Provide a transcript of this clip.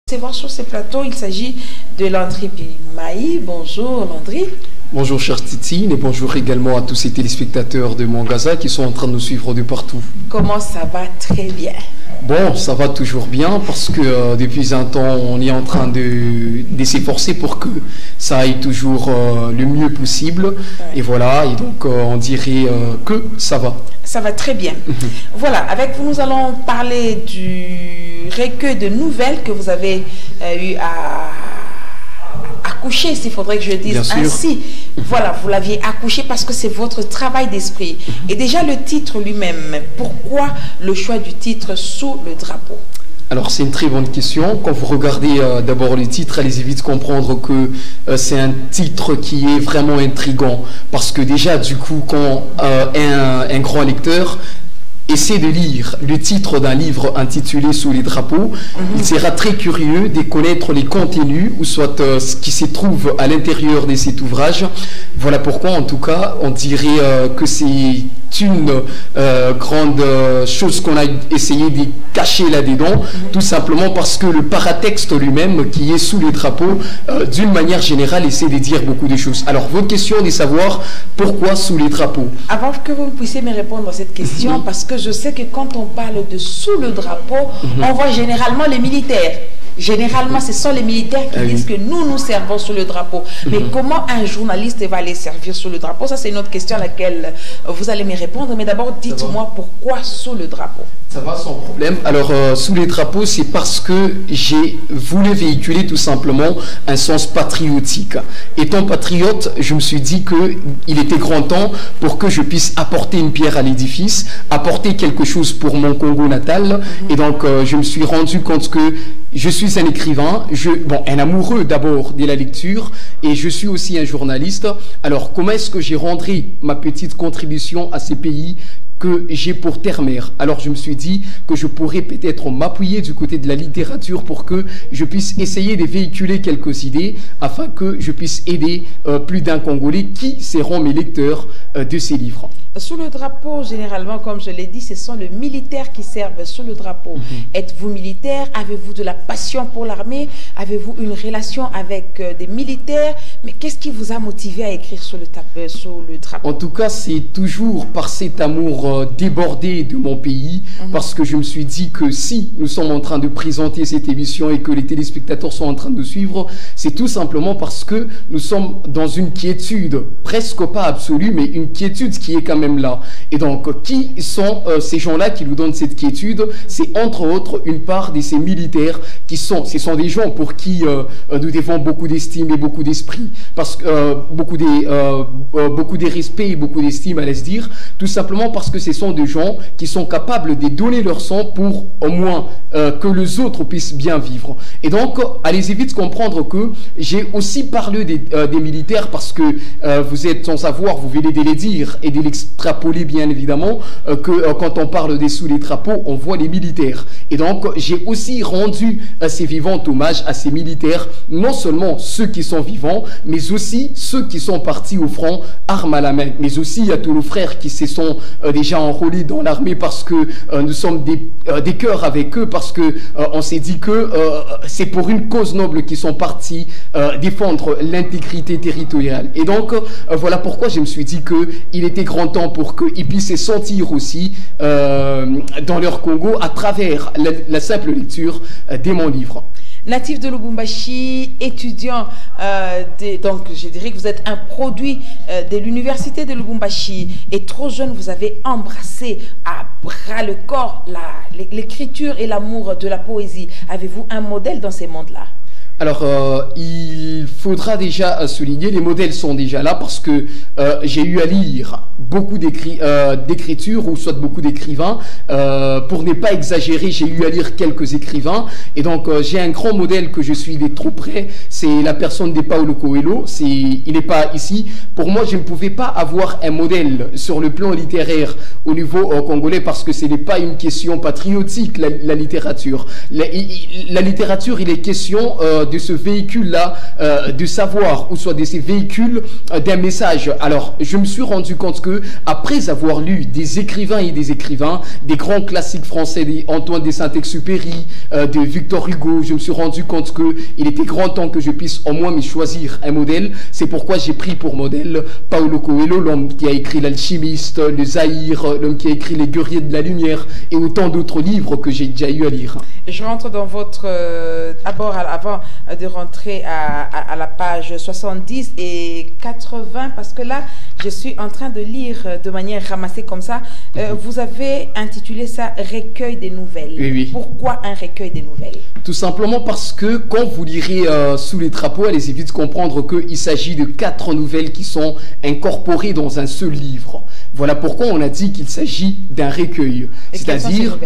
Recevoir sur ce plateau, il s'agit de Landry Bimayi. Bonjour Landry. Bonjour chère Titine et bonjour également à tous ces téléspectateurs de Mwangaza qui sont en train de nous suivre de partout. Comment ça va? Très bien. Bon, ça va toujours bien parce que depuis un temps, on est en train de s'efforcer pour que ça aille toujours le mieux possible. Ouais. Et voilà, et donc on dirait que ça va. Ça va très bien. Voilà, avec vous, nous allons parler du recueil de nouvelles que vous avez eu à accoucher, s'il faudrait que je dise ainsi. Voilà, vous l'aviez accouché parce que c'est votre travail d'esprit. Et déjà le titre lui-même, pourquoi le choix du titre Sous le drapeau? Alors c'est une très bonne question. Quand vous regardez d'abord le titre, allez-y vite comprendre que c'est un titre qui est vraiment intriguant. Parce que déjà du coup, quand un grand lecteur essaie de lire le titre d'un livre intitulé Sous les drapeaux, il sera très curieux de connaître les contenus ou soit ce qui se trouve à l'intérieur de cet ouvrage. Voilà pourquoi en tout cas on dirait que c'est une grande chose qu'on a essayé de cacher là-dedans, tout simplement parce que le paratexte lui-même qui est sous les drapeaux, d'une manière générale, essaie de dire beaucoup de choses. Alors votre question est de savoir pourquoi sous les drapeaux. Avant que vous puissiez me répondre à cette question, parce que je sais que quand on parle de sous le drapeau, on voit généralement les militaires. Généralement, ce sont les militaires qui disent que nous servons sous le drapeau. Mais comment un journaliste va aller servir sous le drapeau? Ça, c'est une autre question à laquelle vous allez me répondre. Mais d'abord, dites-moi pourquoi sous le drapeau? Ça va sans problème. Alors, sous les drapeaux, c'est parce que j'ai voulu véhiculer tout simplement un sens patriotique. Étant patriote, je me suis dit qu'il était grand temps pour que je puisse apporter une pierre à l'édifice, apporter quelque chose pour mon Congo natal. Et donc, je me suis rendu compte que je suis un écrivain, un amoureux d'abord de la lecture, et je suis aussi un journaliste. Alors, comment est-ce que j'ai rendu ma petite contribution à ces pays que j'ai pour terre-mère? Alors je me suis dit que je pourrais peut-être m'appuyer du côté de la littérature pour que je puisse essayer de véhiculer quelques idées afin que je puisse aider plus d'un Congolais qui seront mes lecteurs de ces livres. Sous le drapeau, généralement, comme je l'ai dit, ce sont les militaires qui servent sous le drapeau. Êtes-vous militaire? Avez-vous de la passion pour l'armée? Avez-vous une relation avec des militaires? Mais qu'est-ce qui vous a motivé à écrire sous le drapeau? En tout cas, c'est toujours par cet amour débordé de mon pays, parce que je me suis dit que si nous sommes en train de présenter cette émission et que les téléspectateurs sont en train de suivre, c'est tout simplement parce que nous sommes dans une quiétude, presque pas absolue, mais une quiétude qui est quand même là. Et donc, qui sont ces gens-là qui nous donnent cette quiétude? C'est entre autres une part de ces militaires ce sont des gens pour qui nous devons beaucoup d'estime et beaucoup d'esprit, parce que beaucoup de respect et beaucoup d'estime, allez se dire, tout simplement parce que ce sont des gens qui sont capables de donner leur sang pour au moins que les autres puissent bien vivre. Et donc, allez-y vite comprendre que j'ai aussi parlé des militaires parce que vous êtes sans savoir, vous venez de les dire et de l'extrapoler bien évidemment, que quand on parle des sous les drapeaux, on voit les militaires. Et donc, j'ai aussi rendu ces vivants hommage à ces militaires, non seulement ceux qui sont vivants, mais aussi ceux qui sont partis au front, armes à la main, mais aussi à tous nos frères qui se sont déjà enrôlés dans l'armée parce que nous sommes des cœurs avec eux, parce que on s'est dit que c'est pour une cause noble qu'ils sont partis défendre l'intégrité territoriale. Et donc, voilà pourquoi je me suis dit qu'il était grand temps pour qu'ils puissent se sentir aussi dans leur Congo à travers la simple lecture de mon livre. Natif de Lubumbashi, étudiant, donc je dirais que vous êtes un produit de l'université de Lubumbashi, et trop jeune, vous avez embrassé à bras le corps l'écriture et l'amour de la poésie. Avez-vous un modèle dans ces mondes-là? Alors, il faudra déjà souligner, les modèles sont déjà là parce que j'ai eu à lire beaucoup d'écritures ou soit beaucoup d'écrivains. Pour ne pas exagérer, j'ai eu à lire quelques écrivains. Et donc, j'ai un grand modèle que je suis de trop près, c'est la personne de Paulo Coelho. Il n'est pas ici. Pour moi, je ne pouvais pas avoir un modèle sur le plan littéraire au niveau congolais parce que ce n'est pas une question patriotique, la littérature. La littérature, il est question de ce véhicule-là de savoir, ou soit de ces véhicules d'un message. Alors, je me suis rendu compte que, après avoir lu des écrivains et des écrivains, des grands classiques français, Antoine de Saint-Exupéry, de Victor Hugo, je me suis rendu compte qu'il était grand temps que je puisse au moins me choisir un modèle. C'est pourquoi j'ai pris pour modèle Paulo Coelho, l'homme qui a écrit L'Alchimiste, Le Zaïre, l'homme qui a écrit Les Guerriers de la Lumière et autant d'autres livres que j'ai déjà eu à lire. Je rentre dans votre... d'abord, avant de rentrer à la page 70 et 80, parce que là, je suis en train de lire de manière ramassée comme ça. Vous avez intitulé ça « Recueil des nouvelles ». Oui, oui. Pourquoi un recueil des nouvelles? Tout simplement parce que quand vous lirez Sous les drapeaux, allez-y vite comprendre qu'il s'agit de 4 nouvelles qui sont incorporées dans un seul livre. Voilà pourquoi on a dit qu'il s'agit d'un recueil. C'est-à-dire